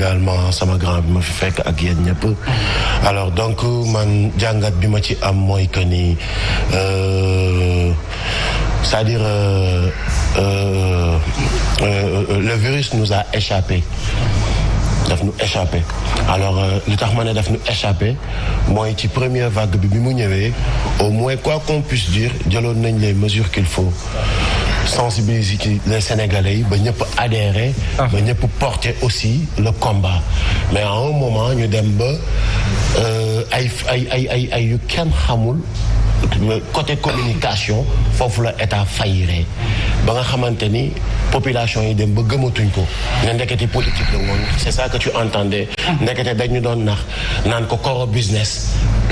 également sama grand bi ma fi fekk ak yéen ñëpp. alors donc man jàngat bi ma ci am mooy que ni c'est-à-dire le virus nous a échappé. daf ñu échappé alors li tax ma ne daf ñu échappé mooy ci première vague bi mu ñëwee au moins quoi qu'on puisse dire jëloon nañ les mesures qu'il faut sensibiliser les Sénégalais yi ba ñëpp adhérer ba ñëpp porter aussi le combat mais à un moment ñu dem ba ay yu kenn xamul côté communication foofu la état fayiree ba nga xamante ni population yi dem ba gëmatuñ ko ne ndekete politique la woon c'est ça que tu entendais ndekete dañu doon nax naan ko coro business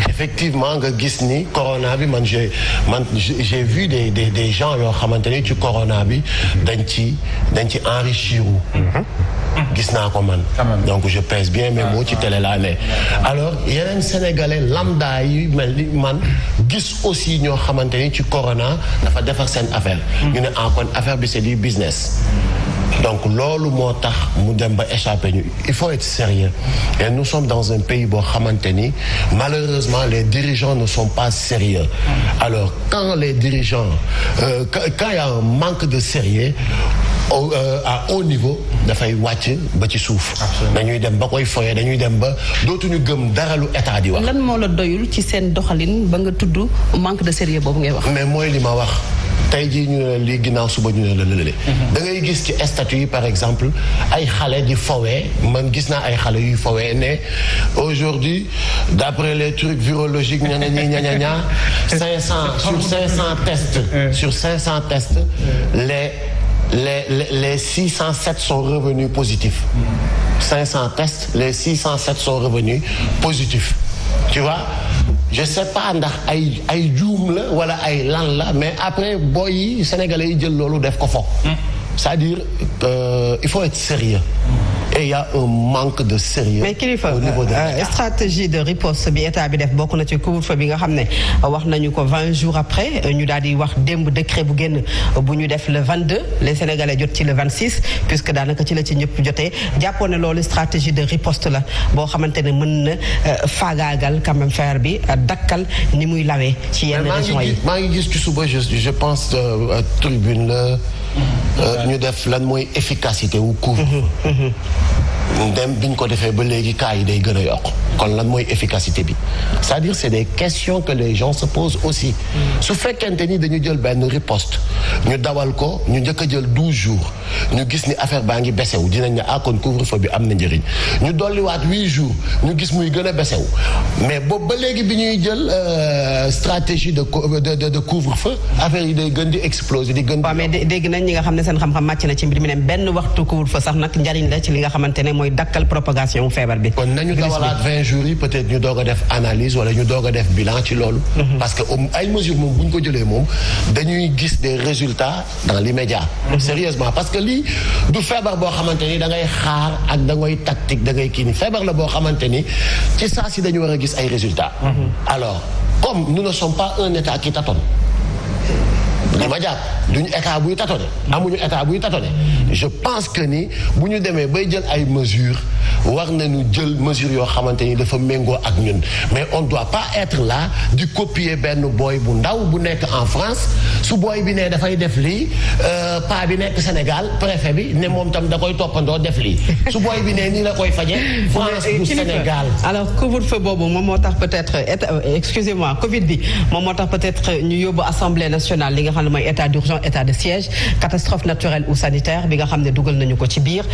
effectivement nga gis ni corona bi j'ai vu des gens yoo xamante ni ci corona bi dañ ci enrichir gis naa ko man donc je pèse bien mes mots ci télé laa ne alors yeneen sénégalais lambda yi mel ni man gis aussi ñoo xamante ni ci corona dafa defar seen affaire ñu ne kon affaire bi c'est du business donc loolu moo tax mu dem ba échappé ñu il faut être sérieux et nous sommes dans un pays boo xamante ni malheureusement les dirigeants ne sont pas sérieux alors quand les dirigeants quand il y a un manque de sérieux à haut niveau dafay wàcc ba ci suuf dañuy dem ba koy foyee dañuy dem ba dootuñu gëm dara lu état di wax. lan moo la doyul ci seen doxalin ba nga tudd manque de sérieux boobu ngay wax. mais mooy li ma wax tey jii ñu ne lii ginnaaw suba ñu ne la lële da ngay gis ci statut yi par exemple ay xale di fowee man gis naa ay xale yuy fowee ne aujourd'hui d'après les trucs virologiques ña 500 sur 500 tests les 607 sont revenus positifs 500 tests les 607 sont revenus positifs tu vois je sais pas ndax ay juum la wala ay lan la mais après boy yi sénégalais yi jël loolu def ko fo c'est-à-dire il faut être sérieux et il y a un manque de sérieux mais kilifa au niveau de stratégie de riposte bi état bi def bokk na ci couvre-feu bi nga xam ne wax nañu ko 20 jours après ñu daal di wax démb décret bu génn bu ñu def le 22 les Sénégalais jot ci le 26 puisque daanaka ci la ci ñëpp jotee jàppoon ne loolu stratégie de riposte la boo xamante ne mën na faagaagal quand même faire bi dakkal ni muy lawee ci yenn régions yi. maa ngi gis ci suba je pense tribune la ñu def lan mooy efficacité wu couvre-feu dem bi ñu ko defee ba léegi cas yi day gën a yokk kon lan mooy efficacité bi c'est-à-dire c'est des questions que les gens se posent aussi su fekkente ni dañu jël benn riposte ñu dawal ko ñu njëkk a jël 12 jours ñu gis ni affaire baa ngi besewu dinañ ne kon couvre-feu bi am na njëriñ ñu dolliwaat 8 jours ñu gis muy gën a besewu mais boobu ba léegi bi ñuy jël stratégie de couvre-feu affaire yi day gën di exploser di gën. waaw mais dégg nañ ñi nga xam ne seen xam-xam màcc na ci mbir mi ne benn waxtu couvre-feu sax nag njëriñ la ci li nga xamante ne mooy dakkal propagation feebar bi. kon nañu dawalaat 20 jours yi peut-être ñu doog a def analyse wala ñu doog a def bilan ci loolu. parce que ay mesures moom bu ñu ko jëlee moom dañuy gis des résultats dans l'immédiat. sérieusement parce que lii du feebar boo xamante ni da ngay xaar ak da ngay tactique da ngay kii ni feebar la boo xamante ni ci saa si dañu war a gis ay résultats. alors comme nous ne sommes pas un état qui tâtonne. li ma jàpp duñu état buy tâtonner amuñu état buy tâtonner je pense que ni bu ñu demee bay jël ay mesures war nañu jël mesures yoo xamante ni dafa méngoo ak ñun mais on doit pas être là di copier benn booy bu ndaw bu nekk en France su booy bi ne dafay def lii pa bi nekk Sénégal préfet bi ne moom tam da koy toppandoo def lii su booy bi ne nii la koy faje France du Sénégal. alors couvre-feu boobu moom moo tax peut-être excusez-moi Covid bi moom moo tax peut-être ñu yóbbu Assemblée nationale li nga xam ne mooy état d'urgence état de siège catastrophe naturelle ou sanitaire bi nga xam ne dugal nañu ko ci biir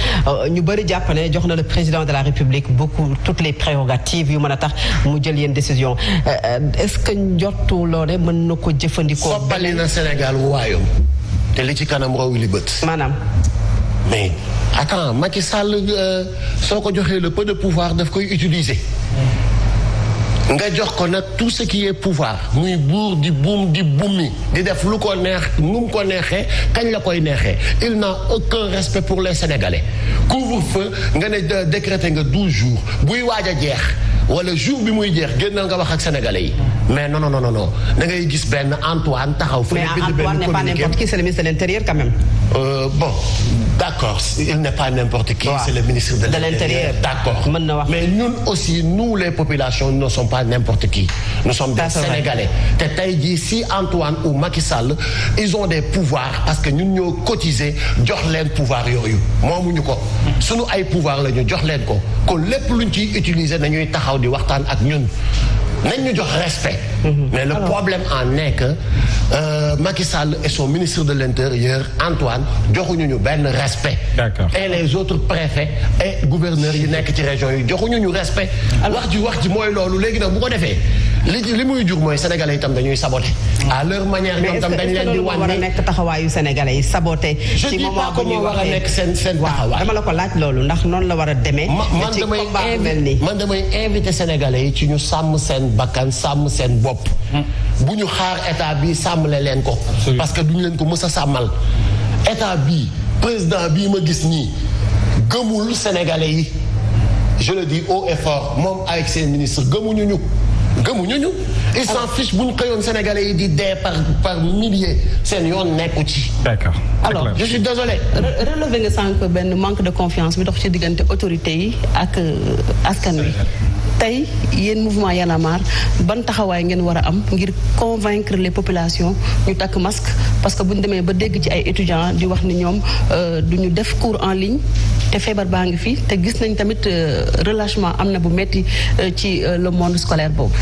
ñu bëri jàpp ne jox na le président de la République beaucoup toutes les prérogatives yu mën a tax mu jël yenn décision est-ce que njortu loole mën na ko jëfandikoo. soppali na Sénégal waayam te li ci kanam raw li bët. maanaam. mais attends Macky Sall soo ko joxee le peu de pouvoir daf koy utiliser. nga jox ko nag tout ce qui est pouvoir muy buur di buum di bumi di def lu ko neex nu mu ko neexee kañ la koy neexee il n'a aucun respect pour les Sénégalais couvre-feu nga ne décrété nga 12 jours buy waaj a jeex wala jour bi muy jeex génnal nga wax ak Sénégalais yi mais non da ngay gis benn Antoine taxaw. mais Antoine n'est pas n'importe qui, c'est le ministre de l'Intérieur quand même. Bon D'accord, il n'est pas n'importe qui, c'est le ministre de l'Intérieur. D'accord. Mais nous aussi, nous les populations, nous ne sommes pas n'importe qui. Nous sommes des Sénégalais. Si Antoine ou Macky Sall, ils ont des pouvoirs parce que nous nous cotisé, jox leen pouvoir yoyu. Moomuñu ko. Sunu ay pouvoir la ñu jox leen ko. Kon lépp luñ ci utiliser nañuy taxaw di waxtaan ak ñun. Nañ ñu jox respect. Mais le problème en est que Macky Sall et son ministre de l'Intérieur, Antoine, joxuñu ñu benn respect. D'accord. Et les autres préfets et gouverneurs yi nekk ci région yi joxuñu ñu respect. wax ji mooy loolu léegi nag bu ko defee li muy jur mooy sénégalais itam dañuy saboter. À leur manière ñoom tam dañ leen di wan war a nekk taxawaayu sénégalais yi saboter. ci moment bu ñuy war a nekk seen taxawaay. dama la ko laaj loolu ndax noonu la war a demee. man damay invité sénégalais yi ci ñu sàmm seen bakkan sàmm seen bopp. bu ñu xaar état bi sàmmale leen ko. parce que duñu leen ko mës a sàmmal. état bi président bii ma gis nii gëmul sénégalais yi je le dis haut et fort moom avec ses ministres gëmuñu ñu. il s'en fiche bu ñu xëyoon sénégalais yi di dee par milliers seen yoon nekku ci. D'accord. Alors je suis désolé. relevé nga sànq benn manque de confiance bi dox ci diggante autorités yi ak askan wi. tey yéen mouvement Y'en a marre ban taxawaay ngeen war a am ngir convaincre les populations ñu takk masque parce que bu ñu demee ba dégg ci ay étudiants di wax ni ñoom du ñu def cours en ligne te feebar baa ngi fi te gis nañ tamit relâchement am na bu metti ci le monde scolaire boobu.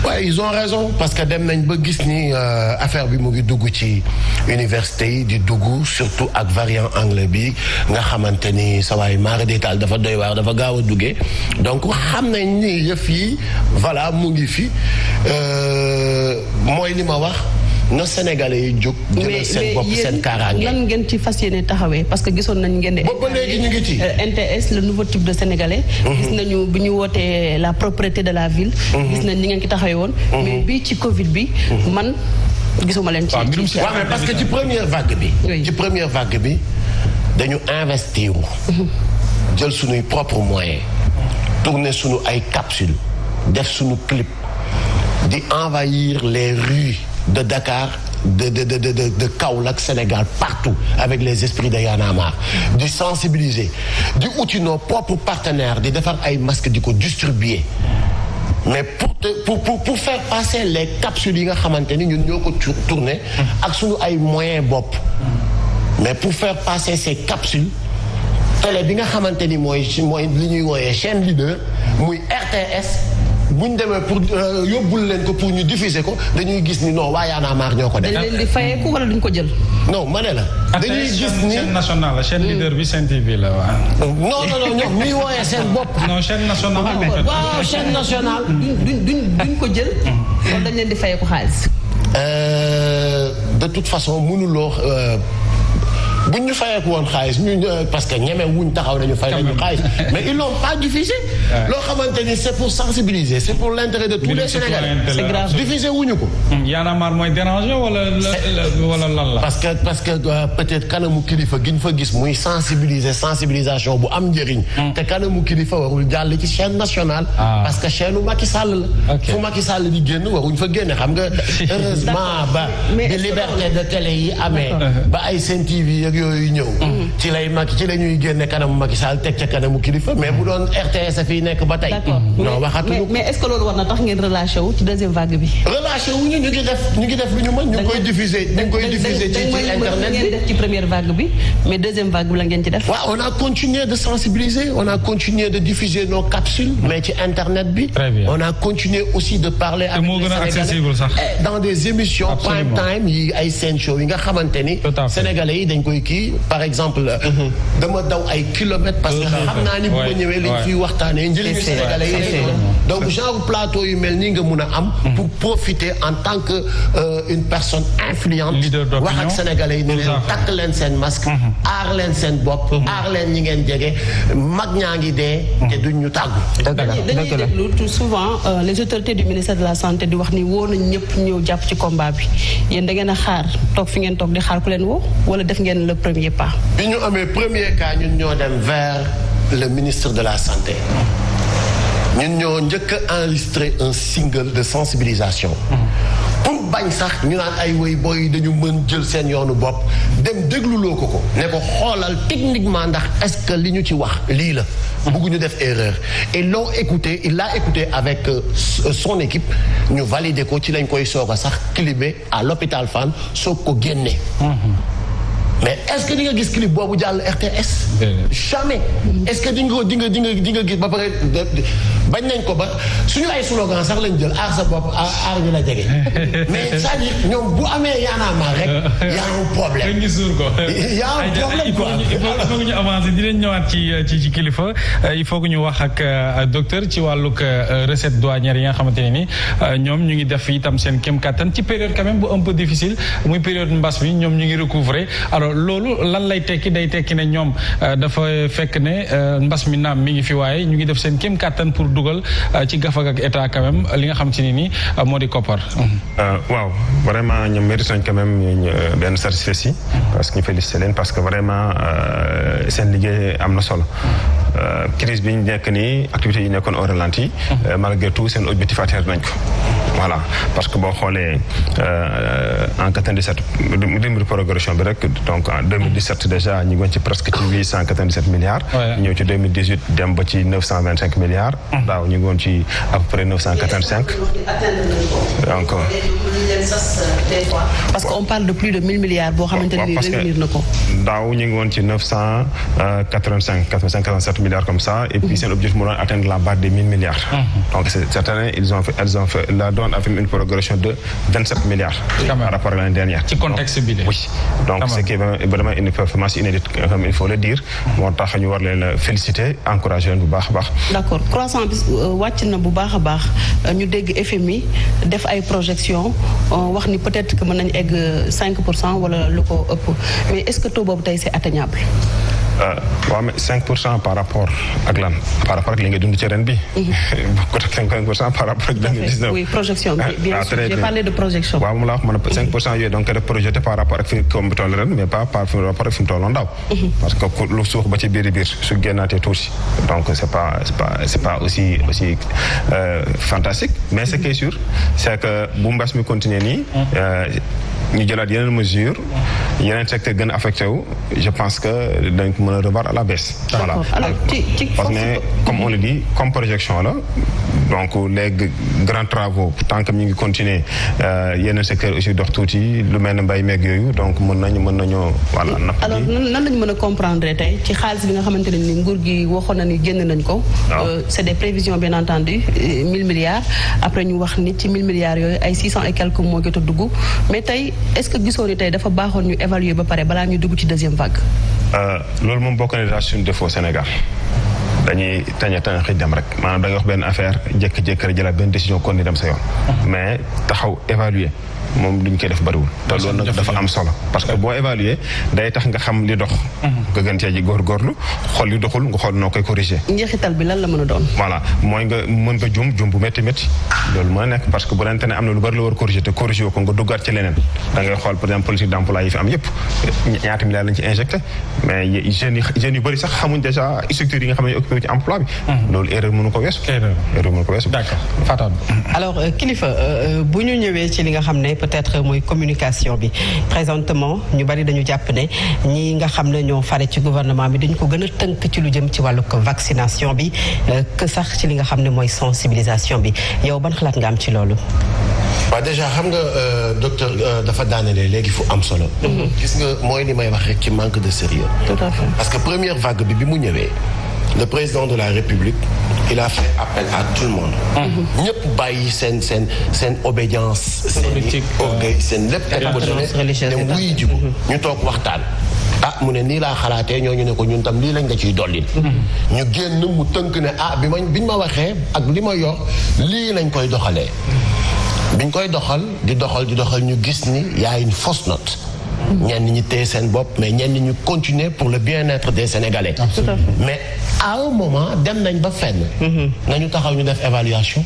Ouais, ils ont raison parce que dem nañ ba gis ni affaire bi mu ngi dugg ci université yi di dugg surtout ak variant anglais bi nga xamante ni sa waay mara détail dafa doy waar dafa gaaw a duggee donc xam nañ ni yëf yi voilà mu ngi fi mooy li ma wax na Sénégalais yi jóg. jëlal seen bopp seen kaaraange. lan ngeen ci fas yéene taxawee parce que gisoon nañ ngeen di. ba léegi ñu ngi ci. NTS le nouveau type de sénégalais. gis nañu bi ñu wootee la propreté de la ville. gis nañ ni ngeen ci taxawee woon. mais bii ci Covid bi. man gisuma leen ci. waaw mais parce que ci première vague bi. ci première vague bi dañu investir. jël suñuy propres moyens. tourner suñu ay capsules. def suñu clip. di envahir les rues de Dakar de Kaolack Sénégal partout avec les esprits de Y'en a marre di sensibiliser di uti nos propres partenaires di defar ay masques di ko distribuer mais pour faire passer les capsules yi nga xamante ni ñun ñoo ko tourner ak suñu ay moyens bopp mais pour faire passer ces capsules télé bi nga xamante ni mooy li ñuy wooyee chaîne leader muy RTS bu ñu demee pour yóbbul leen ko pour ñu diffuser ko dañuy gis ni non waa Y'en a marre ñoo ko def. dañ leen di fayeeku wala duñ ko jël. non ma ne la. dañuy gis ni chaîne nationale la chaîne leader bi Sen TV la waaw. non ñoom ñuy wooyee seen bopp. non chaîne nationale. waaw chaîne nationale. duñ ko jël. kon dañ leen di fayeeku xaalis. de toute façon mënuloo. buñ ñu fayeeku woon xaalis parce que ñeme wuñ taxaw nañu fay nañu xaalis mais ils l'ont pas diffusé. loo xamante ni c'est pour sensibiliser c'est pour l'intérêt de tous les Sénégalais. c'est grave diffusé wuñu ko. Y'en a marre mooy déranger wala lan la. parce que peut-être kanamu kilifa gi ñu fa gis muy sensibilisation bu am njëriñ. te kanamu kilifa warul jàll ci chaîne nationale. parce que chaîne Macky Sall la. fu Macky Sall di génn waruñ fa génne xam nga. heureusement ba di liberté de télé yi amee. ba ay Sen TV yooyu ñëw ci la ñuy génne kanamu Macky Sall teg ca kanamu kilifa mais bu doon RTS fii nekk ba tey. non waxatuñu mais est-ce que loolu war na tax ngeen relâché wu ci deuxième vague bi. relâché wu ñu ngi def lu ñu mën ñu ngi koy diffuser ci internet ngeen def ci première vague bi mais deuxième vague bi la ngeen ci def. waaw on a continué de sensibiliser on a continué de diffuser nos capsules mais ci internet bi. on a continué aussi de parler avec les Sénégalais dans des émissions prime time yi ay Sen Show yi nga xamante ni Sénégalais yi dañ koy kii par exemple dama daw ay kilomètres parce que xam naa ni bu ma ñëwee liñ fiy waxtaanee njëriñu Sénégalais yi donc genre plateau yu mel nii nga mun a am pour profiter en tant que une personne influente wax ak Sénégalais yi ne leen takk leen seen masque aar leen seen bopp aar leen ñi ngeen jege mag ñaa ngi dee te duñ ñu tàggu. dañuy déglu tout souvent les autorités du ministère de la santé di wax ni woo nañ ñëpp ñëw jàpp ci combat bi yéen da ngeen a xaar toog fi ngeen toog di xaar ku leen woo wala def ngeen le premier pas. bi ñu amee premier cas ñun ñoo dem vers le ministre de la santé ñun ñoo njëkk a enregistré un single de sensibilisation pour bañ sax ñu naan ay woy booy dañu mën jël seen yoonu bopp dem dégluloo ko ne ko xoolal techniquement ndax est-ce que li ñu ci wax lii la bëgguñu def erreur et l'ont écouté il l'a écouté avec son équipe ñu validé ko ci lañ koy soog a sax clipé à l'hôpital Fann soog ko génne mais est-ce que di nga gis clip boobu jàll RTS jamais est-ce que di nga gis ba pare bañ nañ ko ba suñu ay slogan sax lañ jël aar sa bopp aar ñu la jege mais c'est-à-dire ñoom bu amee yaanaamaa rek y a un problème y a un problème quoi il faut que ñu avancer dinañ ñëwaat ci kilifa il faut que ñu wax ak docteur ci wàllug recette douanière yi nga xamante ne ni ñoom ñu ngi def itam seen kéem kattan ci période quand même bu un peu difficile muy période mbas bi ñoom ñu ngi recouvrer alors loolu lan lay tekki day tekki ne ñoom dafa fekk ne mbas mi naam mi ngi fi waaye ñu ngi def seen kéem kattan pour dugal ci gafag ak état quand même li nga xam ci ni moo di koppar. waaw vraiment ñoom mérite nañ quand même benn satisfait parce que ñu félicité leen parce que vraiment seen liggéey am na solo. crise bi ñu nekk nii activités yi nekkoon au ralenti malgré tout seen objectif atteindre nañ ko voilà parce que boo xoolee en 97 rythme progression bi rek donc en 2017 déjà ñu ngi woon ci presque ci 897 milliards ñëw ci 2018 dem ba ci 925 milliards daaw ñu ngi woon ci à peu près 985 donc parce que on parle de plus de 1000 milliards boo xamante ni réunir na ko daaw ñu ngi woon ci 987 milliards comme ça et puis seen objectif mu doon atteindre la barre des 1000 milliards donc cette année elles ont fait la donne a fait une progression de 27 milliards par rapport à l'année dernière ci contexte bi oui donc c'est vraiment une performance inédite comme il faut le dire moo tax ñu war leen féliciter encourager leen bu baax a baax d'accord croissance bi wàcc na bu baax a baax ñu dégg FMI def ay projection wax ni peut-être que mën nañu egg 5% wala lu ko ëpp mais est-ce que taux boobu tey c'est atteignable waaw mais 5% par rapport ak lan par rapport ak li nga dund ci ren bi. bokkut ak 5% par rapport ak 2019. oui projection bien sûr j'ai parlé de projection. waaw moom laa wax ma ne 5% yooyu donc def projeté par rapport ak fi mu toll ren mais pas par rapport ak fi mu tolloon daaw. parce que lu suux ba ci biir su génnaatee tuuti donc c'est pas aussi fantastique mais ce qui est sûr c'est que bu mbas mi continuer nii. ñu jëlaat yeneen mesures yeneen secteur gën a affecté wu je pense que dañ ko mën a revoir à la baisse. voilà parce que comme on le dit comme projection la donc les grands travaux tant que ñu ngi continuer yeneen secteur aussi dox tuuti lu mel ne mbay meeg yooyu donc mën nañu voilà. alors nan lañu mën a comprendre tey ci xaalis bi nga xamante ne ni nguur gi waxoon na ni génn nañ ko. c'est des prévisions bien entendu 1000 milliards après ñu wax ni ci 1000 milliards yooyu ay 600 et quelques moo jot a dugg mais tey. est-ce que gisoo ni tey dafa baaxoon ñu évaluer ba pare balaa ñu dugg ci deuxième vague. loolu moom bokk na suñu défaut Sénégal dañuy tañ xëy dem rek maanaam da nga wax benn affaire jékki-jékki rek jëlaat benn décision kon ni dem sa yoon. mais taxaw évaluer moom duñ koy def bariwul. te loolu nag dafa am solo parce que boo évaluer day tax nga xam li dox. nga gën cee ji góorgóorlu xool li doxul nga xool noo koy corriger. njeexital bi lan la mën a doon. voilà mooy nga mën nga jum bu métti loolu mën a nekk parce que bu dente ne am na lu bari la war a corriger te corriger ko nga duggaat ci leneen da ngay xool par exemple politique d'emploi yi fi am yëpp ñaata milliards lañ ci injecté mais jeunes yu bëri sax xamuñ déjà structures yi nga xam ne occupé ci emploi bi. loolu erreur mënu ko weesu. d'accord Fatou. alors kilifa bu ñu ñëwee ci li nga xam ne peut-être mooy communication bi présentement ñu bari dañu jàpp ne ñi nga xam ne ñoo fare ci gouvernement bi dañu ko gën a tënk ci lu jëm ci wàllu vaccination bi que sax ci li nga xam ne mooy sensibilisation bi yow ban xalaat nga am ci loolu. waaw déjà xam nga docteur dafa daanelee léegi fu am solo. gis nga mooy li may wax rek ci manque de sérieux. Tout à fait. parce que première vague bi mu ñëwee le président de la République il a fait appel à tout le monde. ñëpp bàyyi seen obédience. seen orgueil seen lépp. dem wuy jibu ñu toog waxtaan. mu ne nii laa xalaatee ñooñu ne ko ñun tam lii lañ nga ciy dollil. ñu génn mu tënk ne biñ ma waxee ak li ma yor lii lañ koy doxalee. biñ koy doxal di doxal ñu gis ni y a une fausse note. ñenn ñi téye seen bopp mais ñenn ñu continuer pour le bien-être des Sénégalais. mais à un moment dem nañ ba fenn. nañu taxaw ñu def évaluation.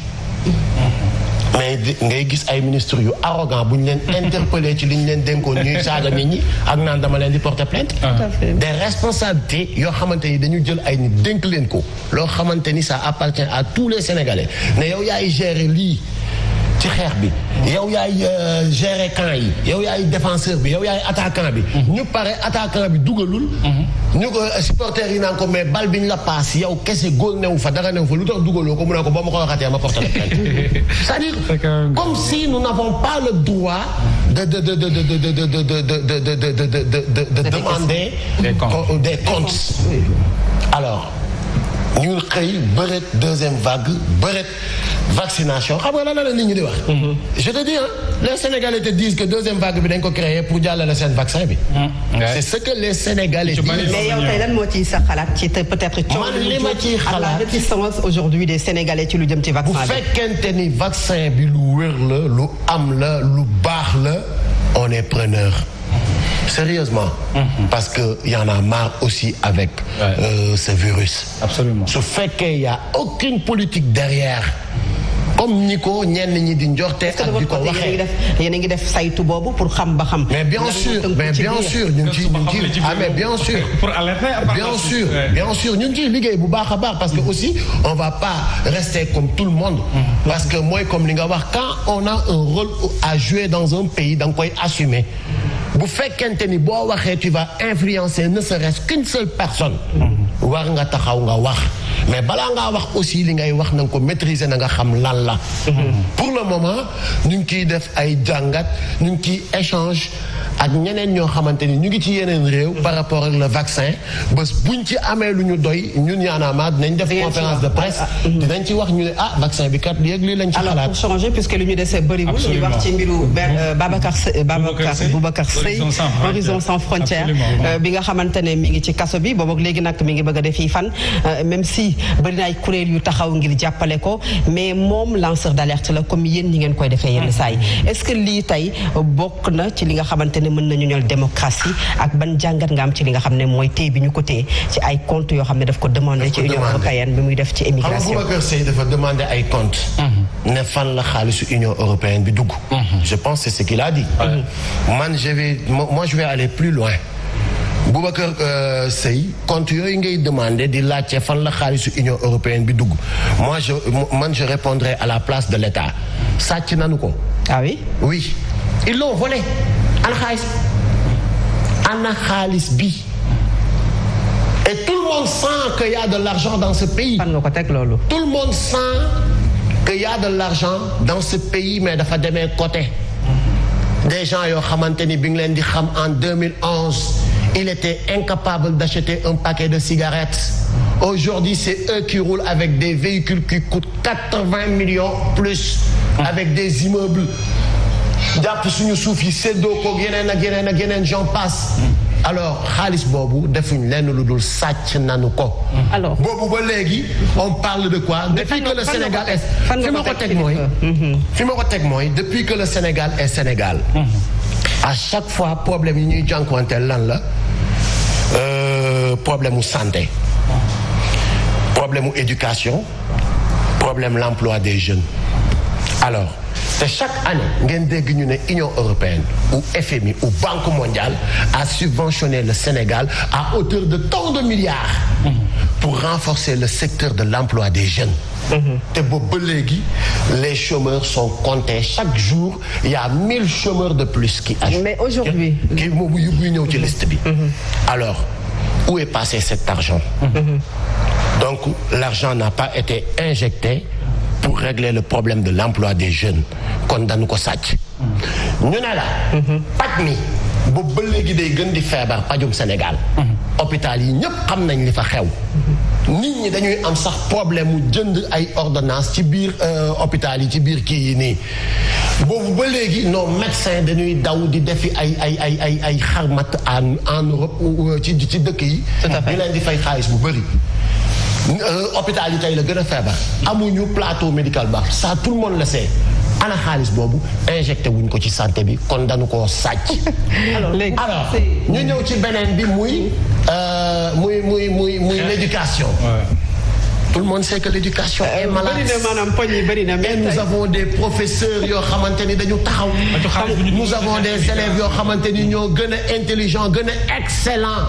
mais ngay gis ay ministres yu arrogant bu ñu leen interpellé ci li ñu leen dénkoon ñuy saaga nit ñi ak naan dama leen di porter plainte. des responsabilités yoo xamante ni dañu jël ay nit dénk leen ko loo xamante ni ça appartient à tous les Sénégalais ne yow yaay gérer lii ci xeex bi yow yaay gérer camp yi yow yaay défenseur bi yow yaay attaquant bi ñu pare attaquant bi dugalul ñu ko supporters yi naan ko mais bal bi ñu la paas yow kese góol newu fa dara newu fa lu tax dugaloo ko mu ne ko boo ma ko waxatee ma porte la plainte c'est-à-dire comme si nous n'avons pas le droit de demander des comptes alors ñu xëy bëreet deuxième vague bëreet vaccination xam nga lan la nit ñi di wax. je te dis les Sénégalais te disent que deuxième vague bi dañ ko créer pour jàllale seen vaccin bi. c'est ce que les Sénégalais disent. mais yow tey lan moo ciy sa xalaat ci peut-être. man li ma ciy xalaat la réticence aujourd'hui des Sénégalais ci lu jëm ci vaccin bi. bu fekkente ni vaccin bi lu wér la lu am la lu baax la on est preneur. Sérieusement. Parce que y en a marre aussi avec ce virus. Absolument. Su fekkee y a aucune politique derrière comme ni ko ñenn ñi di njorte ak di ko waxee. yéen a ngi def saytu boobu pour xam ba xam. mais bien sûr ñu ngi ciy mais bien sûr. pour alerter bien sûr ñu ngi ciy liggéey bu baax a baax parce que aussi on va pas rester comme tout le monde. parce que mooy comme li nga wax quand on a un rôle à jouer dans un pays da nga koy assumer. bu fekkente ni boo waxee tu vas influencer ne serait-ce qu'une seule personne. war nga taxaw nga wax mais balaa ngaa wax aussi li ngay wax na nga ko maîtriser na nga xam lan la. pour le moment ñu ngi ciy def ay jàngat ñu ngi ciy échange ak ñeneen ñoo xamante ni ñu ngi ci yeneen réew. par rapport ak le vaccin bés buñ ci amee lu ñu doy ñun Y'en a marre dinañ def conférence de presse. dinañ ci wax ñu ne vaccin bi kat léegi lii lañ ci xalaat. alors pour changer puisque lu ñu dese bëriwul. ñu wax ci mbiru Boubacar Seye Horizon sans frontières bi nga xamante ne mi ngi ci kaso bi boobu léegi nag mi ngi bëgg a def yi fan même si bëri na ay kuréel yu taxaw ngir jàppale ko mais moom lanceur d'alerte la comme yéen ñi ngeen koy defee yenn saa yi est-ce que lii tey bokk na ci li nga xamante ne mën nañu ñol démocratie ak ban jàngat nga am ci li nga xam ne mooy téye bi ñu ko téye ci ay comptes yoo xam ne daf ko demandé ci Union européenne bi muy def ci émigration. Boubacar Seye dafa demandé ay comptes. ne fan la xaalisu Union européenne bi dugg. je pense c'est ce qu'il a dit. man je vais aller plus loin. Boubacar Seye compte yooyu ngay demandé di laajte fan la xaalisu Union européenne bi dugg je répondrai à la place de l'État sàcc nanu ko. ah oui. oui ils l'ont volé. ana xaalis bi. et tout le monde sent qu'il y a de l'argent dans ce pays. fan nga ko teg loolu. tout le monde sent qu'il y a de l'argent dans ce pays mais dafa demee côté. des gens yoo xamante ni bi nga leen di xam en 2011 il était incapable d'acheter un paquet de cigarettes. Aujourd'hui c'est eux qui roulent avec des véhicules qui coûtent 80 millions plus. avec des immeubles. jàpp suñu suuf yi séddoo ko yeneen ak yeneen ak yeneen j'en passe. alors xaalis boobu defuñ lenn lu dul sàcc nanu ko. alors boobu ba léegi on parle de quoi. depuis que le Sénégal est fi ma ko teg mooy depuis que le Sénégal est Sénégal. à chaque fois problème yi ñuy jànkuwanteel lan la problème mu santé problème mu éducation problème l'emploi des jeunes alors. te chaque année ngeen dégg ñu ne Union européenne ou FMI ou Banque mondiale a subventionné le Sénégal à hauteur de tant de milliards pour renforcer le secteur de l'emploi des jeunes. te boobu ba léegi les chômeurs sont comptés chaque jour il y a 1000 chômeurs de plus qui ajoutent. mais aujourd'hui qui buy ñëw ci liste bi. alors où est passé cet argent. donc l'argent n'a pas été injecté pour régler le problème de l'emploi des jeunes kon dañu ko sàcc. ñu ne la. paj mi boobu ba léegi day gën di feebar pajum Sénégal. hôpital yi ñëpp xam nañ li fa xew. nit ñi dañuy am sax problème mu jënd ay ordonnances ci biir hôpital yi ci biir kii yi nii. boobu ba léegi nos médecins dañuy daw di defi ay xarmat en Europe ci dëkk yi. ñu leen di fay xaalis bu bëri. hôpital yi tey la gën a feebar amuñu plateau médical baax ça tout le monde le sait ana xaalis boobu injecté wuñ ko ci santé bi kon dañu koo sàcc. alors ñu ñëw ci beneen bi muy l'éducation. tout le monde sait que l'éducation est malade. et nous avons des professeurs yoo xamante ni dañu taxaw. nous avons des élèves yoo xamante ni ñoo gën a intelligent gën a excellent.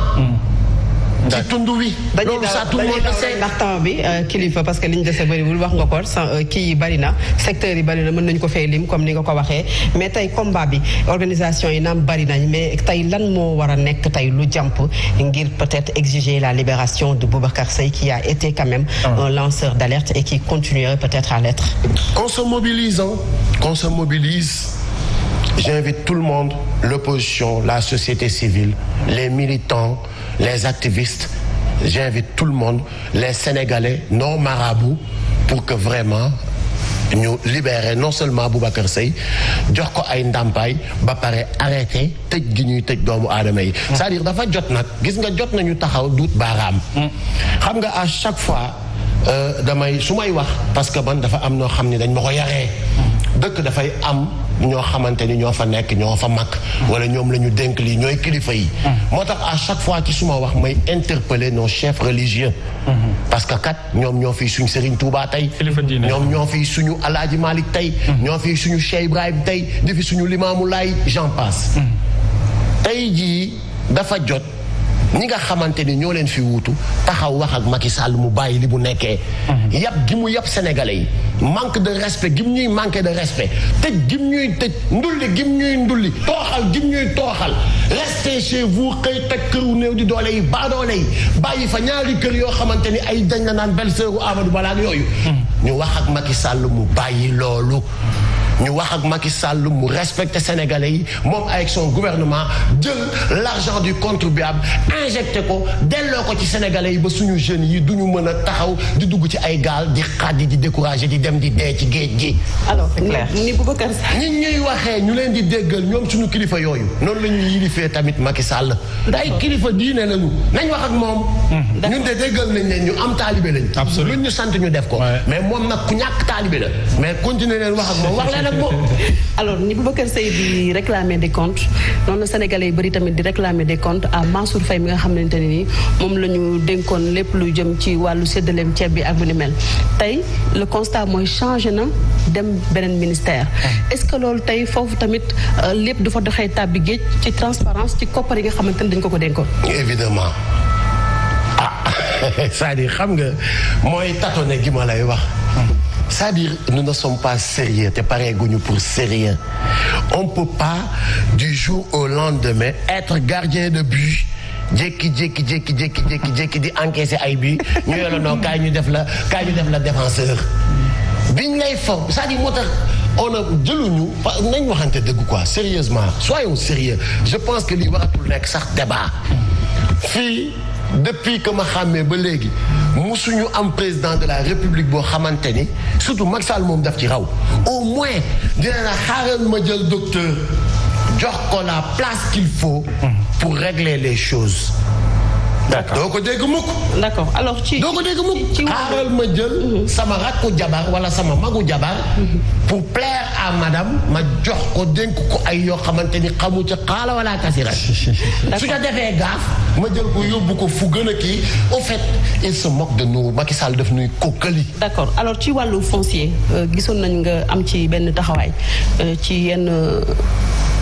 ci tund wi. loolu ça tout le monde le sait. ndax temps bi kilifa parce que li ñu dese bëriwul wax nga ko kii yi bëri na secteurs yi bëri na mën nañu ko fay lim comme ni nga ko waxee mais tey combat bi organisation yi naam bëri nañ mais tey lan moo war a nekk tey lu jàmp ngir peut-être exiger la libération de Boubacar Seye qui a été quand même un lanceur d'alerte et qui continuerait peut-être à l'être. Qu'on se mobilise. J'invite tout le monde, l'opposition, la société civile, les militants, les activistes. J'invite tout le monde, les Sénégalais non marabouts, pour que vraiment ñu libérer non seulement Boubacar Seye jox ko ay ndàmpaay ba pare arrêté tëj gi ñuy tëj doomu aadama yi. c'est-à-dire dafa jot nag gis nga jot nañu taxaw duut baaraam. xam nga à chaque fois su may wax parce que man dafa am noo xam ni dañ ma ko yaree. dëkk dafay am ñoo xamante ni ñoo fa nekk ñoo fa mag wala ñoom la ñu dénk lii ñooy kilifa yi. moo tax à chaque fois ci suma wax may interpeller nos chefs religieux. parce que kat ñoom ñoo fi suñu Serigne Touba tey. ñoom ñoo fi suñu Alaaji Malick tey. ñoo fi suñu Cheikh Ibrahim tey di fi suñu Limaamu Laay j'en passe. tey jii dafa jot. ñi nga xamante ni ñoo leen fi wuutu taxaw wax ak Macky Sall mu bàyyi li mu nekkee. yàpp gi mu yàpp sénégalais yi manque de respect gi mu ñuy manqué de respect tëj gi mu ñuy tëj ndulli gi mu ñuy ndulli tooxal gi mu ñuy tooxal restez chez vous xëy toj këru néew di doole yi baadoole yi bàyyi fa ñaari kër yoo xamante ni ay dañ la naan belle-sœur u Amadou Ba ak yooyu. ñu wax ak Macky Sall mu bàyyi loolu. ñu wax ak Macky Sall mu respecter sénégalais yi moom avec son gouvernement jël l'argent du contribuable injecté ko delloo ko ci sénégalais yi ba suñu jeunes yi duñu mën a taxaw di dugg ci ay gaal di xaddi di décourager di dem di dee ci géej gi. alors c'est clair ni Boubacar Seye. nit ñuy waxee ñu leen di déggal ñoom suñu kilifa yooyu noonu la ñuy yilifee tamit Macky Sall. ay kilifa diine lañu nañ wax ak moom. ñun de déggal nañ leen ñu am taalibe lañ. absolument luñ ñu sant ñu def ko. mais moom nag ku ñàkk taalibe la mais continuer leen wax ak moom wax leen. alors ni Boubacar Seye di réclamer des comptes noonu la Sénégalais yi bëri tamit di réclamer des comptes à Mansour Faye mi nga xamante ne ni moom la ñu dénkoon lépp lu jëm ci wàllu séddaleem ceeb bi ak bu ni mel tey le constat mooy changé na dem beneen ministère. est-ce que loolu tey foofu tamit lépp dafa doxee tàbbi géej ci transparence ci koppar yi nga xamante ne dañ ko dénkoon. évidemment c'est-à-dire xam nga mooy tâtonner gi ma lay wax. C'est-à-dire nous ne sommes pas sérieux te pareeguñu pour sérieux on peut pas du jour au lendemain être gardien de but jékki di encaisser ay but ñu yoola noo kaay ñu def la défenseur biñ lay foog c'est-à-dire moo tax on a jëluñu nañ waxante dëgg quoi sérieusement soyons sérieux je pense que lii waratul nekk sax débat fii depuis que ma xàmmee ba léegi musuñu am président de la république boo xamante ni surtout Macky Sall moom daf ci raw au moins dina la xaaral ma jël docteur jox ko la place qu'il faut pour régler les choses. d'accord doo ko dégg mukk. d'accord alors doo ko dégg mukk xaaral ma jël sama rakku jabar wala sama magu jabar pour plaire à madame ma jox ko dénk ko ay yoo xamante ni xamu ca xaala wala kasira su ca defee gaaf ma jël ko yóbbu ko fu gën a kii au fait il se moque de nous Macky Sall def nuy kokkali. d'accord alors ci wàllu foncier gisoon nañ nga am ci benn taxawaay ci yenn